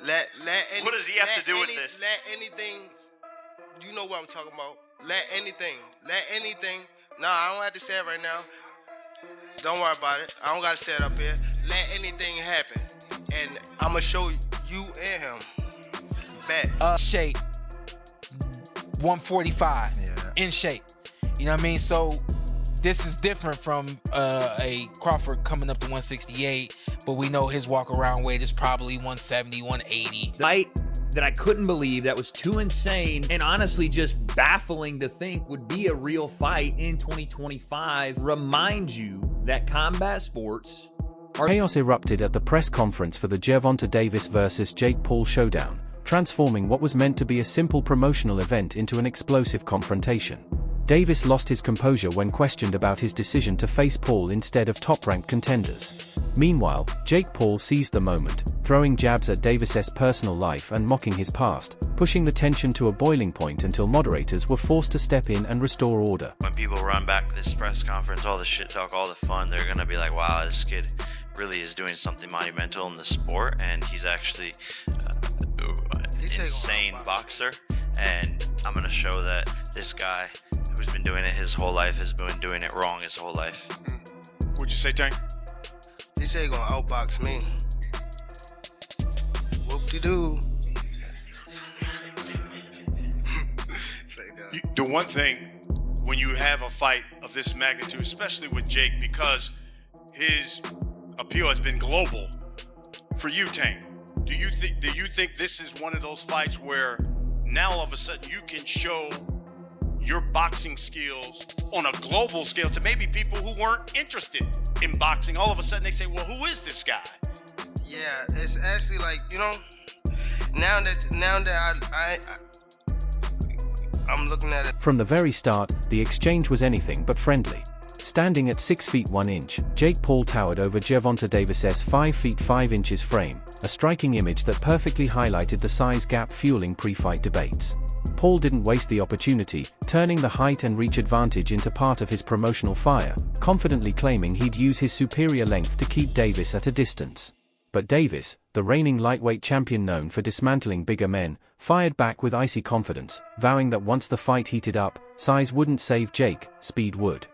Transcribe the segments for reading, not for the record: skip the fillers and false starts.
What does he have to do with this? Let anything, you know what I'm talking about. Let anything. No, I don't have to say it right now. Don't worry about it. I don't got to say it up here. Let anything happen. And I'm going to show you and him. Bet. Shape. 145. Yeah. In shape. You know what I mean? So this is different from a Crawford coming up to 168, but we know his walk around weight is probably 170, 180. Fight that I couldn't believe, that was too insane and honestly just baffling to think would be a real fight in 2025 reminds you that combat sports are... Chaos erupted at the press conference for the Gervonta Davis vs. Jake Paul showdown, transforming what was meant to be a simple promotional event into an explosive confrontation. Davis lost his composure when questioned about his decision to face Paul instead of top-ranked contenders. Meanwhile, Jake Paul seized the moment, throwing jabs at Davis's personal life and mocking his past, pushing the tension to a boiling point until moderators were forced to step in and restore order. When people run back to this press conference, all the shit talk, all the fun, they're gonna be like, wow, this kid really is doing something monumental in the sport, and he's actually an insane boxer, and I'm gonna show that this guy who's been doing it his whole life has been doing it wrong his whole life. What'd you say, Tank? He said he gonna outbox me. Whoop-de-doo. The one thing, when you have a fight of this magnitude, especially with Jake, because his appeal has been global, for you, Tank, do you think this is one of those fights where now all of a sudden you can show your boxing skills on a global scale to maybe people who weren't interested in boxing? All of a sudden they say, well, who is this guy? Yeah, it's actually like, you know, now that I'm looking at it. From the very start, the exchange was anything but friendly. Standing at 6 feet 1 inch, Jake Paul towered over Gervonta Davis's 5 feet 5 inches frame, a striking image that perfectly highlighted the size gap fueling pre-fight debates. Paul didn't waste the opportunity, turning the height and reach advantage into part of his promotional fire, confidently claiming he'd use his superior length to keep Davis at a distance. But Davis, the reigning lightweight champion known for dismantling bigger men, fired back with icy confidence, vowing that once the fight heated up, size wouldn't save Jake, speed would.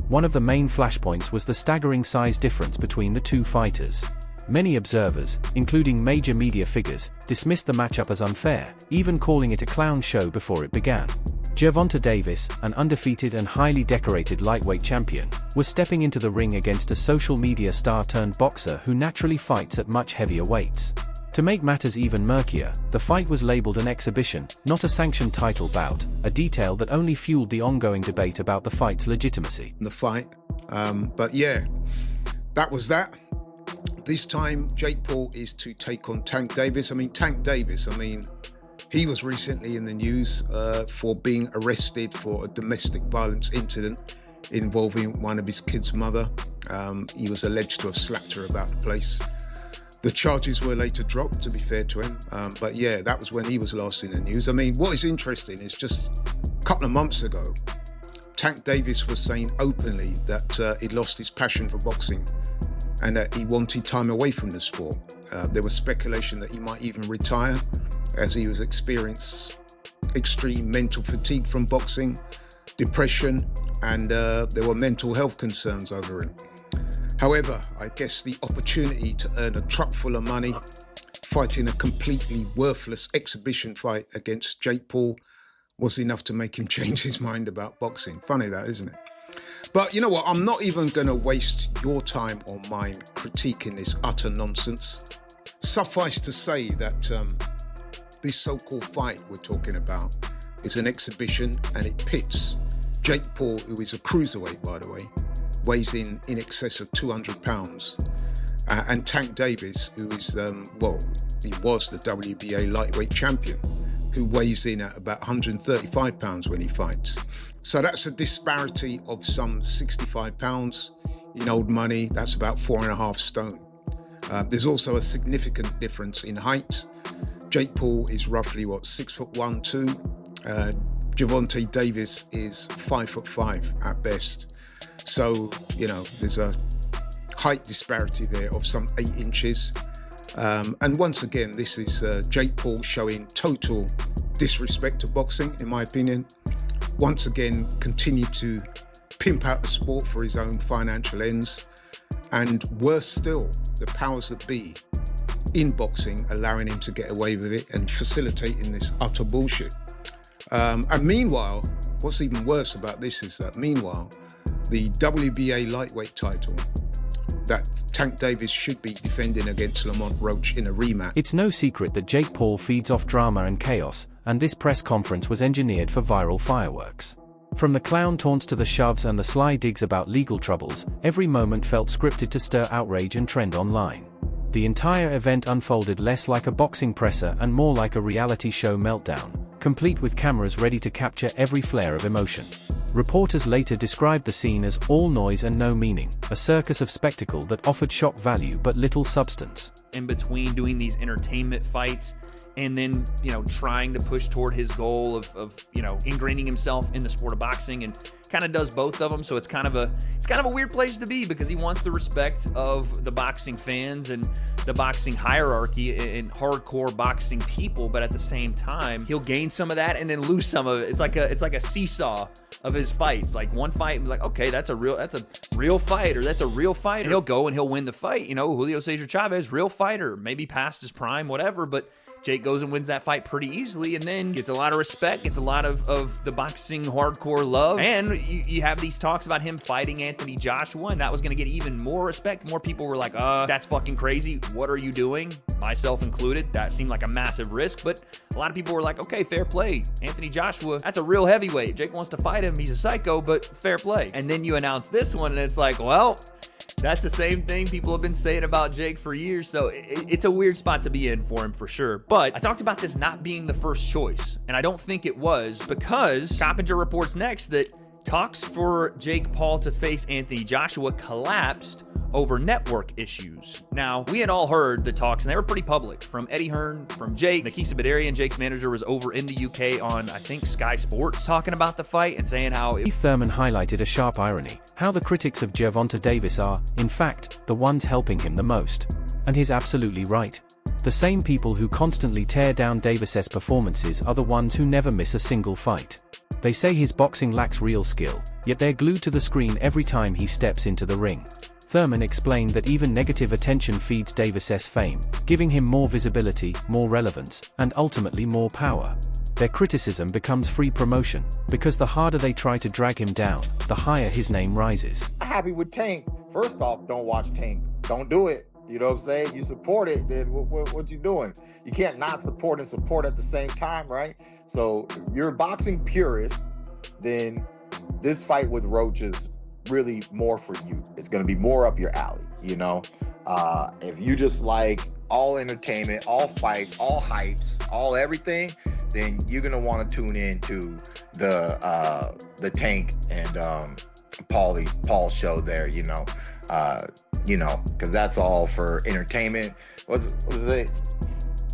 One of the main flashpoints was the staggering size difference between the two fighters. Many observers, including major media figures, dismissed the matchup as unfair, even calling it a clown show before it began. Gervonta Davis, an undefeated and highly decorated lightweight champion, was stepping into the ring against a social media star turned boxer who naturally fights at much heavier weights. To make matters even murkier, the fight was labeled an exhibition, not a sanctioned title bout, a detail that only fueled the ongoing debate about the fight's legitimacy. The fight, but yeah, that was that. This time, Jake Paul is to take on Tank Davis. Tank Davis, he was recently in the news for being arrested for a domestic violence incident involving one of his kids' mother. He was alleged to have slapped her about the place. The charges were later dropped, to be fair to him. But yeah, that was when he was last in the news. What is interesting is just a couple of months ago, Tank Davis was saying openly that he'd lost his passion for boxing and that he wanted time away from the sport. There was speculation that he might even retire as he was experiencing extreme mental fatigue from boxing, depression, and there were mental health concerns over him. However, I guess the opportunity to earn a truck full of money, fighting a completely worthless exhibition fight against Jake Paul, was enough to make him change his mind about boxing. Funny that, isn't it? But you know what? I'm not even going to waste your time or mine critiquing this utter nonsense. Suffice to say that this so-called fight we're talking about is an exhibition, and it pits Jake Paul, who is a cruiserweight, by the way, weighs in excess of 200 pounds, and Tank Davis, who is, he was the WBA lightweight champion, who weighs in at about 135 pounds when he fights. So that's a disparity of some 65 pounds. In old money, that's about 4.5 stone. There's also a significant difference in height. Jake Paul is roughly, 6'1", 2. Gervonta Davis is 5'5" at best. So, there's a height disparity there of some 8 inches. And once again, this is Jake Paul showing total disrespect to boxing, in my opinion. Once again, continue to pimp out the sport for his own financial ends. And worse still, the powers that be in boxing allowing him to get away with it and facilitating this utter bullshit. And meanwhile, what's even worse about this is that meanwhile, the WBA lightweight title that Tank Davis should be defending against Lamont Roach in a rematch. It's no secret that Jake Paul feeds off drama and chaos, and this press conference was engineered for viral fireworks. From the clown taunts to the shoves and the sly digs about legal troubles, every moment felt scripted to stir outrage and trend online. The entire event unfolded less like a boxing presser and more like a reality show meltdown, complete with cameras ready to capture every flare of emotion. Reporters later described the scene as all noise and no meaning, a circus of spectacle that offered shock value but little substance. In between doing these entertainment fights and then, trying to push toward his goal of ingraining himself in the sport of boxing, and kind of does both of them. So it's kind of a weird place to be, because he wants the respect of the boxing fans and the boxing hierarchy and hardcore boxing people, but at the same time, he'll gain some of that and then lose some of it. It's like a seesaw of his fights. Like one fight, and be like, okay, that's a real fight, or that's a real fight. And he'll go and he'll win the fight. Julio Cesar Chavez, real fighter, maybe past his prime, whatever, but Jake goes and wins that fight pretty easily, and then gets a lot of respect, gets a lot of the boxing hardcore love. And you have these talks about him fighting Anthony Joshua, and that was going to get even more respect. More people were like, that's fucking crazy. What are you doing? Myself included. That seemed like a massive risk, but a lot of people were like, okay, fair play. Anthony Joshua, that's a real heavyweight. Jake wants to fight him. He's a psycho, but fair play. And then you announce this one, and it's like, well, that's the same thing people have been saying about Jake for years, so it's a weird spot to be in for him for sure. But I talked about this not being the first choice, and I don't think it was, because Coppinger reports next that talks for Jake Paul to face Anthony Joshua collapsed over network issues. Now, we had all heard the talks, and they were pretty public, from Eddie Hearn, from Jake. Nikisa Badarian, Jake's manager, was over in the UK on, I think, Sky Sports, talking about the fight and saying how... Keith Thurman highlighted a sharp irony, how the critics of Gervonta Davis are, in fact, the ones helping him the most. And he's absolutely right. The same people who constantly tear down Davis's performances are the ones who never miss a single fight. They say his boxing lacks real skill, yet they're glued to the screen every time he steps into the ring. Thurman explained that even negative attention feeds Davis's fame, giving him more visibility, more relevance, and ultimately more power. Their criticism becomes free promotion, because the harder they try to drag him down, the higher his name rises. I'm happy with Tank. First off, don't watch Tank. Don't do it. You know what I'm saying? You support it, then what you doing? You can't not support and support at the same time, right? So if you're a boxing purist, then this fight with Roach is really more for you. It's going to be more up your alley, If you just like all entertainment, all fights, all hypes, all everything, then you're going to want to tune in to the Tank and Paul show there, because that's all for entertainment. What is it?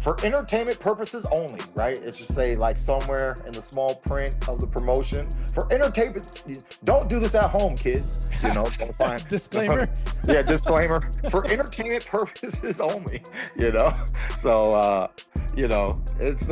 For entertainment purposes only, right? It's just say like somewhere in the small print of the promotion. For entertainment, don't do this at home, kids. So fine. Disclaimer. Yeah, disclaimer. For entertainment purposes only, So, it's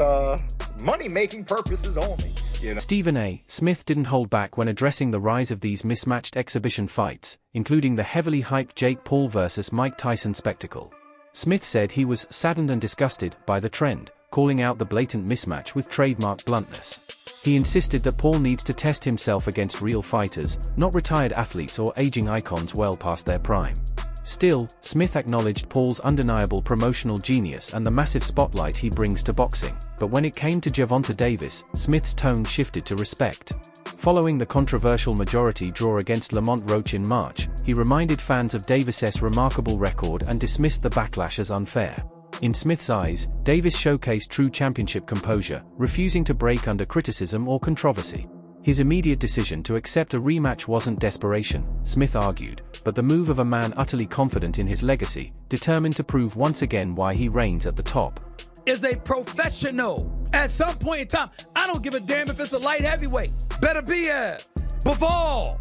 money-making purposes only. Stephen A. Smith didn't hold back when addressing the rise of these mismatched exhibition fights, including the heavily hyped Jake Paul vs. Mike Tyson spectacle. Smith said he was saddened and disgusted by the trend, calling out the blatant mismatch with trademark bluntness. He insisted that Paul needs to test himself against real fighters, not retired athletes or aging icons well past their prime. Still, Smith acknowledged Paul's undeniable promotional genius and the massive spotlight he brings to boxing, but when it came to Gervonta Davis, Smith's tone shifted to respect. Following the controversial majority draw against Lamont Roach in March, he reminded fans of Davis's remarkable record and dismissed the backlash as unfair. In Smith's eyes, Davis showcased true championship composure, refusing to break under criticism or controversy. His immediate decision to accept a rematch wasn't desperation, Smith argued, but the move of a man utterly confident in his legacy, determined to prove once again why he reigns at the top. Is a professional. At some point in time, I don't give a damn if it's a light heavyweight. Better be a Bivol,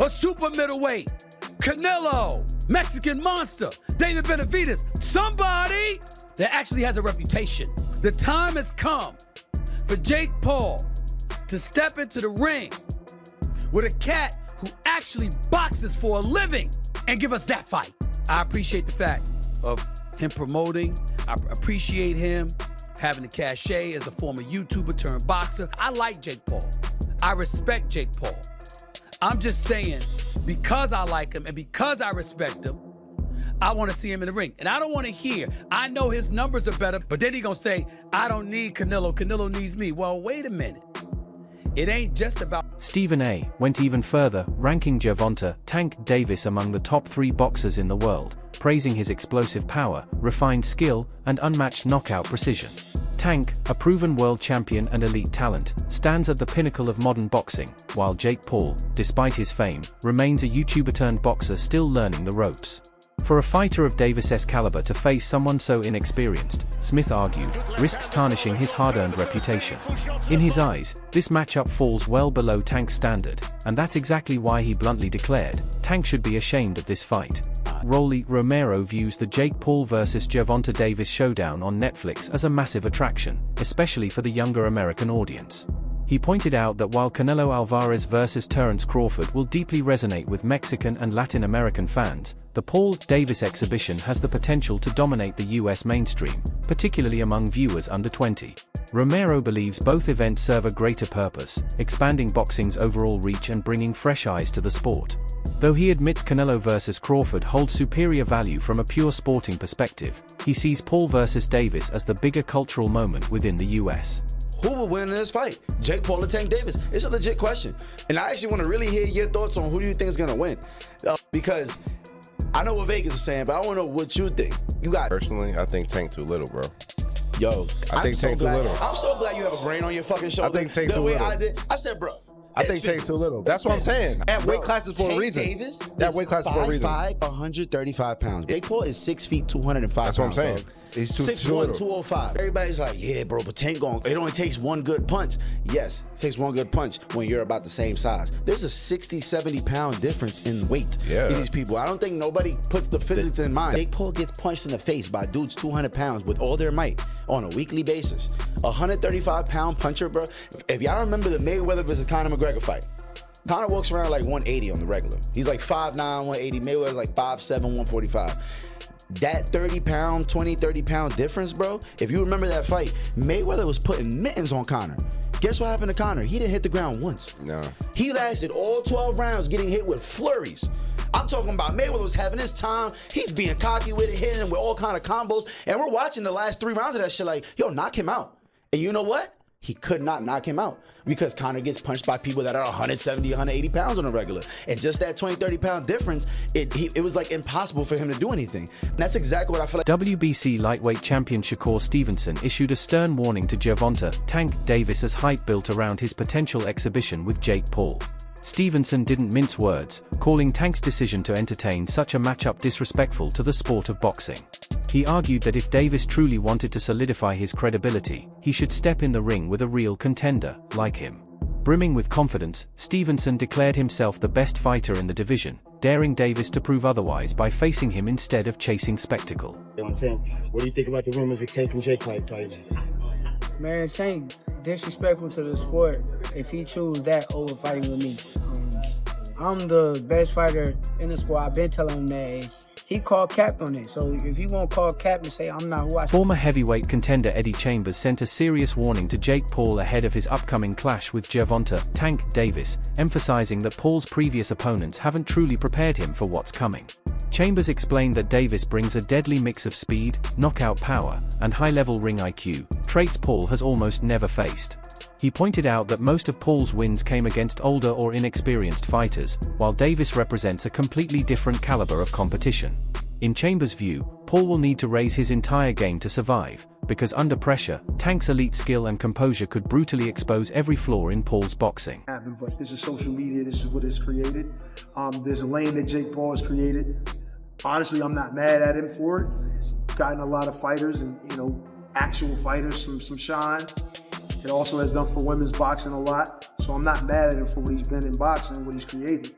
a super middleweight, Canelo, Mexican Monster, David Benavidez, somebody that actually has a reputation. The time has come for Jake Paul to step into the ring with a cat who actually boxes for a living and give us that fight. I appreciate the fact of him promoting. I appreciate him having the cachet as a former YouTuber turned boxer. I like Jake Paul. I respect Jake Paul. I'm just saying, because I like him and because I respect him, I want to see him in the ring. And I don't want to hear, I know his numbers are better, but then he gonna say, I don't need Canelo, Canelo needs me. Well, wait a minute. It ain't just about... Stephen A. went even further, ranking Gervonta Tank Davis among the top 3 boxers in the world, praising his explosive power, refined skill, and unmatched knockout precision. Tank, a proven world champion and elite talent, stands at the pinnacle of modern boxing, while Jake Paul, despite his fame, remains a YouTuber-turned-boxer still learning the ropes. For a fighter of Davis's caliber to face someone so inexperienced, Smith argued, risks tarnishing his hard-earned reputation. In his eyes, this matchup falls well below Tank's standard, and that's exactly why he bluntly declared, Tank should be ashamed of this fight. Rolly Romero views the Jake Paul vs. Gervonta Davis showdown on Netflix as a massive attraction, especially for the younger American audience. He pointed out that while Canelo Alvarez vs. Terence Crawford will deeply resonate with Mexican and Latin American fans, the Paul-Davis exhibition has the potential to dominate the US mainstream, particularly among viewers under 20. Romero believes both events serve a greater purpose, expanding boxing's overall reach and bringing fresh eyes to the sport. Though he admits Canelo vs. Crawford holds superior value from a pure sporting perspective, he sees Paul vs. Davis as the bigger cultural moment within the US. Who will win in this fight? Jake Paul or Tank Davis? It's a legit question. And I actually want to really hear your thoughts on who do you think is going to win. Because I know what Vegas is saying, but I want to know what you think. You got... Personally, I think Tank too little, bro. Yo, I think Tank too little. I'm so glad you have a brain on your fucking shoulder. I think Tank too little. I said, bro. I think Tank's too little. That's what I'm saying. That weight classes for a reason. Davis that weight class for a reason. 5'5", 135 pounds. Jake Paul is 6 feet, 205 pounds. That's what I'm saying. Dog. He's too 6'1", little. 205. Everybody's like, yeah, bro, but Tank it only takes one good punch. Yes, it takes one good punch when you're about the same size. There's a 60, 70 pound difference in weight in these people. I don't think nobody puts the physics in mind. Jake Paul gets punched in the face by dudes 200 pounds with all their might on a weekly basis. A 135 pound puncher, bro. If y'all remember the Mayweather versus Conor McGregor fight, Conor walks around like 180 on the regular. He's like 5'9", 180. Mayweather's like 5'7", 145. That 30 pound difference, bro, if you remember that fight, Mayweather was putting mittens on Conor. Guess what happened to Conor? He didn't hit the ground once. No. He lasted all 12 rounds getting hit with flurries. I'm talking about Mayweather was having his time. He's being cocky with it, hitting him with all kind of combos. And we're watching the last 3 rounds of that shit like, yo, knock him out. And you know what? He could not knock him out because Conor gets punched by people that are 170, 180 pounds on a regular. And just that 20, 30 pound difference, it was like impossible for him to do anything. And that's exactly what I feel like. WBC lightweight champion Shakur Stevenson issued a stern warning to Gervonta Tank Davis as hype built around his potential exhibition with Jake Paul. Stevenson didn't mince words, calling Tank's decision to entertain such a matchup disrespectful to the sport of boxing. He argued that if Davis truly wanted to solidify his credibility, he should step in the ring with a real contender, like him. Brimming with confidence, Stevenson declared himself the best fighter in the division, daring Davis to prove otherwise by facing him instead of chasing spectacle. What do you think about the rumors of Tank and Jake fight? Man, Tank disrespectful to the sport if he choose that over fighting with me. I'm the best fighter in the sport. I've been telling him that. He called cap on it. So if you won't call cap and say I'm not who I... Former heavyweight contender Eddie Chambers sent a serious warning to Jake Paul ahead of his upcoming clash with Gervonta "Tank" Davis, emphasizing that Paul's previous opponents haven't truly prepared him for what's coming. Chambers explained that Davis brings a deadly mix of speed, knockout power, and high-level ring IQ, traits Paul has almost never faced. He pointed out that most of Paul's wins came against older or inexperienced fighters, while Davis represents a completely different caliber of competition. In Chambers' view, Paul will need to raise his entire game to survive, because under pressure, Tank's elite skill and composure could brutally expose every flaw in Paul's boxing. But this is social media, this is what is created. There's a lane that Jake Paul has created. Honestly, I'm not mad at him for it. He's gotten a lot of fighters and, actual fighters some shine. It also has done for women's boxing a lot. So I'm not mad at him for what he's been in boxing and what he's created.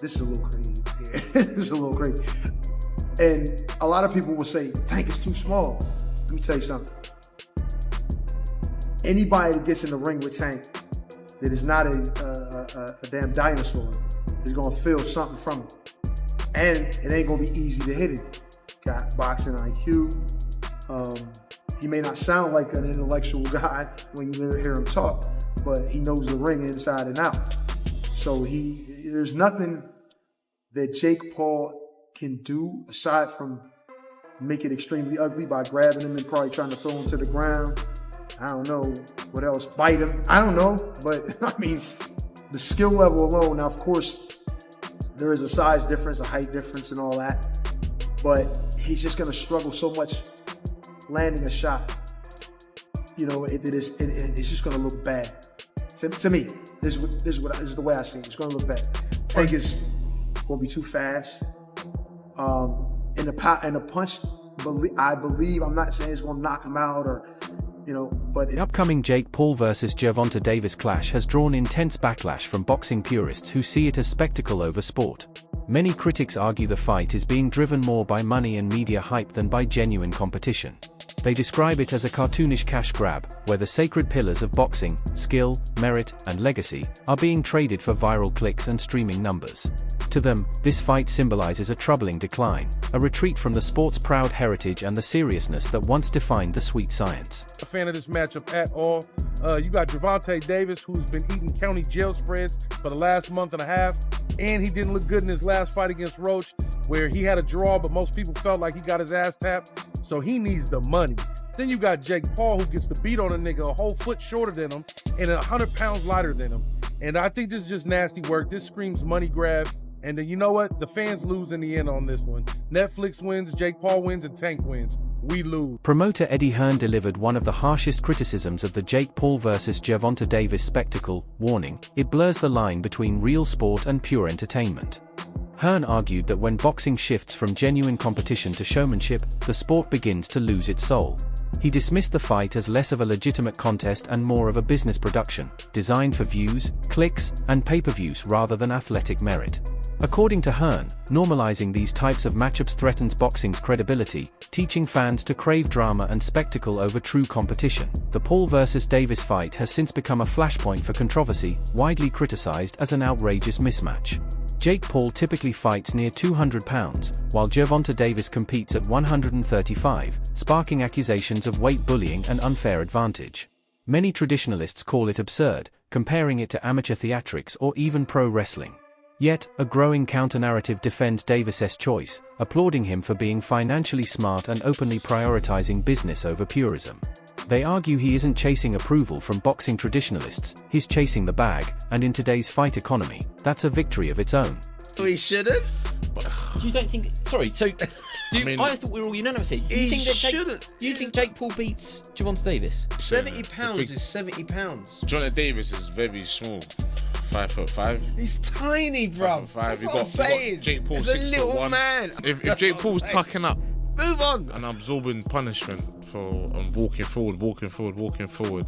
This is a little crazy. Yeah. This is a little crazy. And a lot of people will say, Tank is too small. Let me tell you something. Anybody that gets in the ring with Tank that is not a damn dinosaur is gonna feel something from it. And it ain't gonna be easy to hit it. Got boxing IQ. He may not sound like an intellectual guy when you hear him talk, but he knows the ring inside and out. So there's nothing that Jake Paul can do aside from make it extremely ugly by grabbing him and probably trying to throw him to the ground. I don't know what else, bite him. I don't know, but I mean, the skill level alone. Now, of course, there is a size difference, a height difference, and all that, but he's just gonna struggle so much landing a shot. It's just gonna look bad. To me, this is the way I see it. It's gonna look bad. Tank is gonna be too fast. In the punch, I believe, I'm not saying it's gonna knock him out but the upcoming Jake Paul versus Gervonta Davis clash has drawn intense backlash from boxing purists who see it as spectacle over sport. Many critics argue the fight is being driven more by money and media hype than by genuine competition. They describe it as a cartoonish cash grab, where the sacred pillars of boxing, skill, merit, and legacy, are being traded for viral clicks and streaming numbers. To them, this fight symbolizes a troubling decline, a retreat from the sport's proud heritage and the seriousness that once defined the sweet science. A fan of this matchup at all. You got Gervonta Davis, who's been eating county jail spreads for the last month and a half, and he didn't look good in his last fight against Roach, where he had a draw, but most people felt like he got his ass tapped, so he needs the money. Then you got Jake Paul, who gets to beat on a nigga a whole foot shorter than him and 100 pounds lighter than him. And I think this is just nasty work. This screams money grab. And then you know what? The fans lose in the end on this one. Netflix wins, Jake Paul wins, and Tank wins. We lose. Promoter Eddie Hearn delivered one of the harshest criticisms of the Jake Paul versus Gervonta Davis spectacle, warning, it blurs the line between real sport and pure entertainment. Hearn argued that when boxing shifts from genuine competition to showmanship, the sport begins to lose its soul. He dismissed the fight as less of a legitimate contest and more of a business production, designed for views, clicks, and pay-per-views rather than athletic merit. According to Hearn, normalizing these types of matchups threatens boxing's credibility, teaching fans to crave drama and spectacle over true competition. The Paul versus Davis fight has since become a flashpoint for controversy, widely criticized as an outrageous mismatch. Jake Paul typically fights near 200 pounds, while Gervonta Davis competes at 135, sparking accusations of weight bullying and unfair advantage. Many traditionalists call it absurd, comparing it to amateur theatrics or even pro wrestling. Yet, a growing counter-narrative defends Davis's choice, applauding him for being financially smart and openly prioritizing business over purism. They argue he isn't chasing approval from boxing traditionalists, he's chasing the bag, and in today's fight economy, that's a victory of its own. We shouldn't. You don't think? Sorry. So, I thought we were all unanimous here. Do you think that Jake Paul beats Gervonta Davis? 70 pounds is 70 pounds. Gervonta Davis is very small. 5'5". He's tiny, bro. That's what I'm saying. Jake Paul, he's a little man. If Jake Paul's tucking up, move on, and absorbing punishment for walking forward.